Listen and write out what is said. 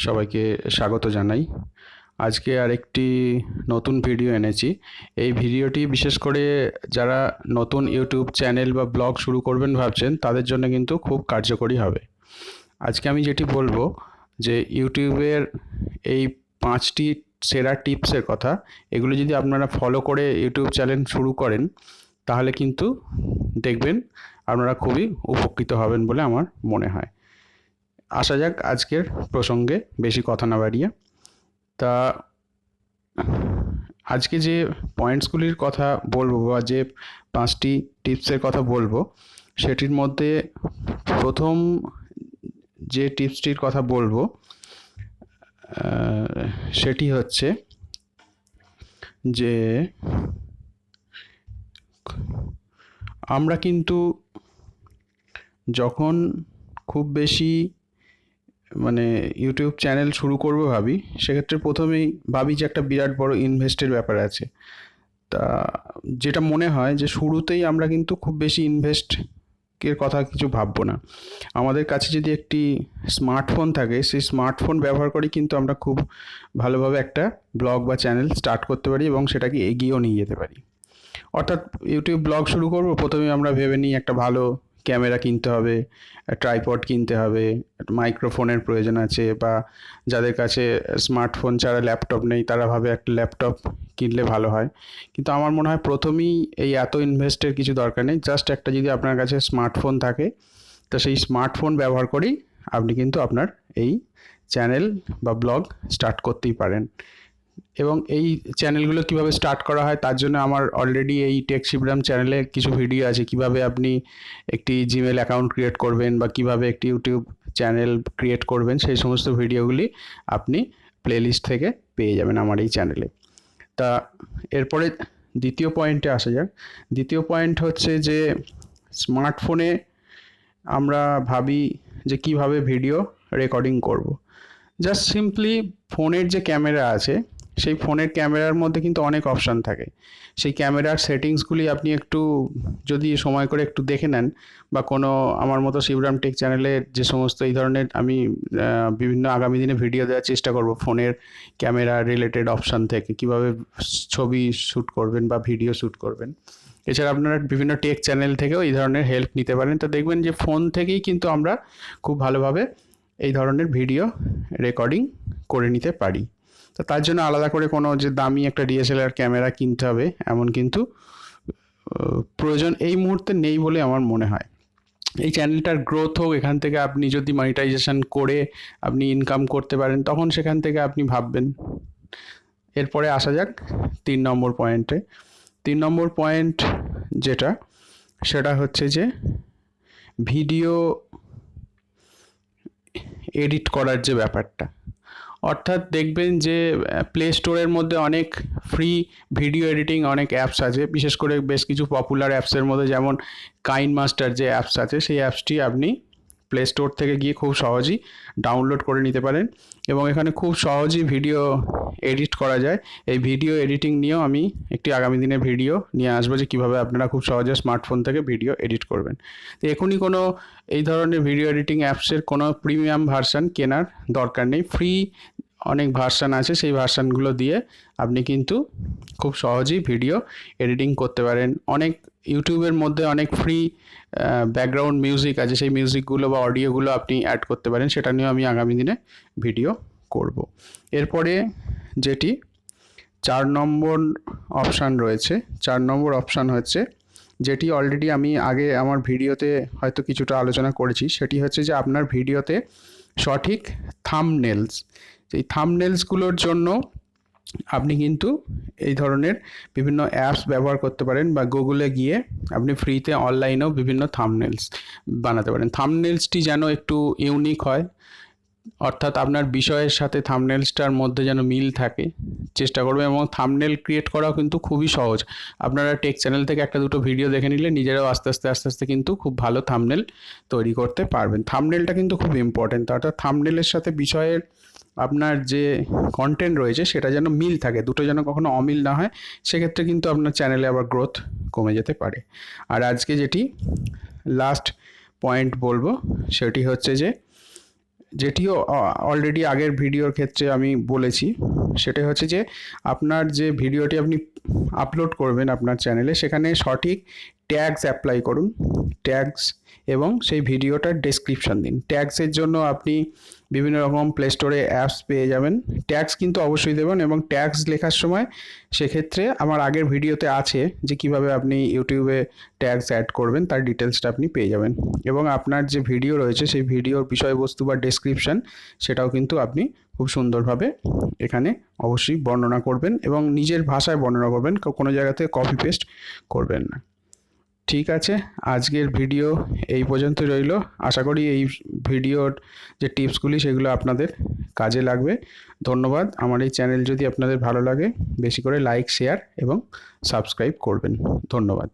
সবাইকে স্বাগত জানাই। আজকে আরেকটি নতুন ভিডিও এনেছি। এই ভিডিওটি বিশেষ করে যারা নতুন ইউটিউব চ্যানেল বা ব্লগ শুরু করবেন ভাবছেন তাদের জন্য কিন্তু খুব কার্যকরী হবে। আজকে আমি যেটি বলবো যে ইউটিউবের এই 5টি সেরা টিপসের কথা, এগুলো যদি আপনারা ফলো করে ইউটিউব চ্যানেল শুরু করেন তাহলে কিন্তু দেখবেন আপনারা খুবই উপকৃত হবেন বলে আমার মনে হয়। আসা যাক আজকের প্রসঙ্গে, বেশি কথা না বাড়িয়ে। তা আজকে যে পয়েন্টসগুলির কথা বলবো বা যে 5টি টিপসের কথা বলবো সেটির মধ্যে প্রথম যে টিপসটির কথা বলবো সেটি হচ্ছে যে আমরা কিন্তু যখন খুব বেশি ইউটিউব চ্যানেল শুরু করবো ভাবি, সেক্ষেত্রে প্রথমেই ভাবি যে একটা বিরাট বড় ইনভেস্টের ব্যাপার আছে। তা যেটা মনে হয় যে শুরুতেই আমরা কিন্তু খুব বেশি ইনভেস্টের কথা কিছু ভাববো না। আমাদের কাছে যদি একটি স্মার্টফোন থাকে, সেই স্মার্টফোন ব্যবহার করে কিন্তু আমরা খুব ভালোভাবে একটা ব্লগ বা চ্যানেল স্টার্ট করতে পারি এবং সেটাকে এগিয়েও নিয়ে যেতে পারি। অর্থাৎ ইউটিউব ব্লগ শুরু করব, প্রথমে আমরা ভেবে নিই একটা ভালো ক্যামেরা কিনতে হবে, ট্রাইপড কিনতে হবে, একটা মাইক্রোফোনের প্রয়োজন আছে, বা যাদের কাছে স্মার্টফোন ছাড়া ল্যাপটপ নেই তারা ভাবে একটা ল্যাপটপ কিনলে ভালো হয়। কিন্তু আমার মনে হয় প্রথমেই এই এত ইনভেস্টের কিছু দরকার নেই। জাস্ট একটা যদি আপনার কাছে স্মার্টফোন থাকে, তো সেই স্মার্টফোন ব্যবহার করেই আপনি কিন্তু আপনার এই চ্যানেল বা ব্লগ স্টার্ট করতেই পারেন। এবং এই চ্যানেলগুলো কিভাবে স্টার্ট করা হয় তার জন্য আমার অলরেডি এই টেক শিবরাম চ্যানেলে কিছু ভিডিও আছে, কিভাবে আপনি একটি জিমেল অ্যাকাউন্ট ক্রিয়েট করবেন বা কিভাবে একটি ইউটিউব চ্যানেল ক্রিয়েট করবেন, সেই সমস্ত ভিডিওগুলি আপনি প্লেলিস্ট থেকে পেয়ে যাবেন আমার এই চ্যানেলে। তা এরপরে দ্বিতীয় পয়েন্টে আসা যাক। দ্বিতীয় পয়েন্ট হচ্ছে যে স্মার্টফোনে আমরা ভাবি যে কিভাবে ভিডিও রেকর্ডিং করব। জাস্ট সিম্পলি ফোনের যে ক্যামেরা আছে, সেই ফোনের ক্যামেরার মধ্যে কিন্তু অনেক অপশান থাকে। সেই ক্যামেরার সেটিংসগুলি আপনি একটু যদি সময় করে একটু দেখে নেন, বা কোনো আমার মতো শিবরাম টেক চ্যানেলে যে সমস্ত এই ধরনের আমি বিভিন্ন আগামী দিনে ভিডিও দেওয়ার চেষ্টা করব ফোনের ক্যামেরা রিলেটেড অপশান থেকে, কিভাবে ছবি শ্যুট করবেন বা ভিডিও শ্যুট করবেন। এছাড়া আপনারা বিভিন্ন টেক চ্যানেল থেকেও এই ধরনের হেল্প নিতে পারেন। তো দেখবেন যে ফোন থেকেই কিন্তু আমরা খুব ভালোভাবে এই ধরনের ভিডিও রেকর্ডিং করে নিতে পারি। তো তার জন্য আলাদা করে কোনো যে দামি একটা ডিএসএলআর ক্যামেরা কিনতে হবে এমন কিন্তু প্রয়োজন এই মুহূর্তে নেই বলে আমার মনে হয়। এই চ্যানেলটার গ্রোথ হোক, এখান থেকে আপনি যদি মনিটাইজেশন করে আপনি ইনকাম করতে পারেন, তখন সেখান থেকে আপনি ভাববেন। এরপরে আসা যাক 3 নম্বর পয়েন্টে। 3 নম্বর পয়েন্ট যেটা, সেটা হচ্ছে যে ভিডিও এডিট করার যে ব্যাপারটা। অর্থাৎ দেখবেন যে প্লে স্টোরের মধ্যে অনেক ফ্রি ভিডিও এডিটিং অনেক অ্যাপস আছে, বিশেষ করে বেশ কিছু পপুলার অ্যাপসের মধ্যে যেমন কাইন মাস্টার যে অ্যাপস আছে, সেই অ্যাপসটি আপনি প্লে স্টোর থেকে গিয়ে খুব সহজেই ডাউনলোড করে নিতে পারেন এবং এখানে খুব সহজেই ভিডিও এডিট করা যায়। এই ভিডিও এডিটিং নিয়েও আমি একটি আগামী দিনে ভিডিও নিয়ে আসবো যে কীভাবে আপনারা খুব সহজে স্মার্টফোন থেকে ভিডিও এডিট করবেন। তো এখনই কোনো এই ধরনের ভিডিও এডিটিং অ্যাপসের কোনো প্রিমিয়াম ভার্সান কেনার দরকার নেই। ফ্রি অনেক ভার্সান আছে, সেই ভার্সানগুলো দিয়ে আপনি কিন্তু খুব সহজেই ভিডিও এডিটিং করতে পারেন। অনেক ইউটিউবের মধ্যে অনেক ফ্রি ব্যাকগ্রাউন্ড মিউজিক আছে, সেই মিউজিকগুলো বা অডিওগুলো আপনি অ্যাড করতে পারেন। সেটা নিয়েও আমি আগামী দিনে ভিডিও করব। এরপরে যেটি 4 নম্বর অপশান রয়েছে, 4 নম্বর অপশান হচ্ছে যেটি অলরেডি আমি আগে আমার ভিডিওতে হয়তো কিছুটা আলোচনা করেছি, সেটি হচ্ছে যে আপনার ভিডিওতে সঠিক থাম্বনেলস, এই থাম্বনেলসগুলোর জন্য আপনি কিন্তু এই ধরনের বিভিন্ন অ্যাপস ব্যবহার করতে পারেন, বা গুগলে গিয়ে আপনি ফ্রিতে অনলাইনেও বিভিন্ন থাম্বনেলস বানাতে পারেন। থাম্বনেলসটি যেন একটু ইউনিক হয়, অর্থাৎ আপনার বিষয়ের সাথে থাম্বনেলসটার মধ্যে যেন মিল থাকে চেষ্টা করবেন। এবং থাম্বনেল ক্রিয়েট করাও কিন্তু খুবই সহজ। আপনারা টেক চ্যানেল থেকে একটা দুটো ভিডিও দেখে নিলে নিজেরাও আস্তে আস্তে কিন্তু খুব ভালো থাম্বনেল তৈরি করতে পারবেন। থাম্বনেলটা কিন্তু খুব ইম্পর্টেন্ট, অর্থাৎ থাম্বনেলের সাথে বিষয়ের আপনার যে কন্টেন্ট রয়েছে সেটা যেন মিল থাকে, দুটো যেন কখনো অমিল না হয়, সেক্ষেত্রে কিন্তু আপনার চ্যানেলে আবার গ্রোথ কমে যেতে পারে। আর আজকে যেটি লাস্ট পয়েন্ট বলবো সেটি হচ্ছে যে যেটিও অলরেডি আগের ভিডিওর ক্ষেত্রে আমি বলেছি, সেটা হচ্ছে যে আপনার যে ভিডিওটি আপনি আপলোড করবেন আপনার চ্যানেলে, সেখানে সঠিক ট্যাগস অ্যাপ্লাই করুন, ট্যাগস, এবং সেই ভিডিওটার ডেসক্রিপশন দিন। ট্যাগসের জন্য আপনি বিভিন্ন রকম প্লে স্টোরে অ্যাপস পেয়ে যাবেন, ট্যাগস কিন্তু অবশ্যই দেবেন। এবং ট্যাগস লেখার সময় সেক্ষেত্রে আমার আগের ভিডিওতে আছে যে কিভাবে আপনি ইউটিউবে ট্যাগস অ্যাড করবেন, তার ডিটেলসটা আপনি পেয়ে যাবেন। এবং আপনার যে ভিডিও রয়েছে সেই ভিডিওর বিষয়বস্তু বা ডেসক্রিপশন, সেটাও কিন্তু আপনি খুব সুন্দরভাবে এখানে অবশ্যই বর্ণনা করবেন এবং নিজের ভাষায় বর্ণনা করবেন, কোনো জায়গাতে কপি পেস্ট করবেন না। ঠিক আছে, আজকের ভিডিও এই পর্যন্তই রইল। আশা করি এই ভিডিওর যে টিপসগুলি সেগুলো আপনাদের কাজে লাগবে। ধন্যবাদ। আমার এই চ্যানেল যদি আপনাদের ভালো লাগে, বেশি করে লাইক, শেয়ার এবং সাবস্ক্রাইব করবেন। ধন্যবাদ।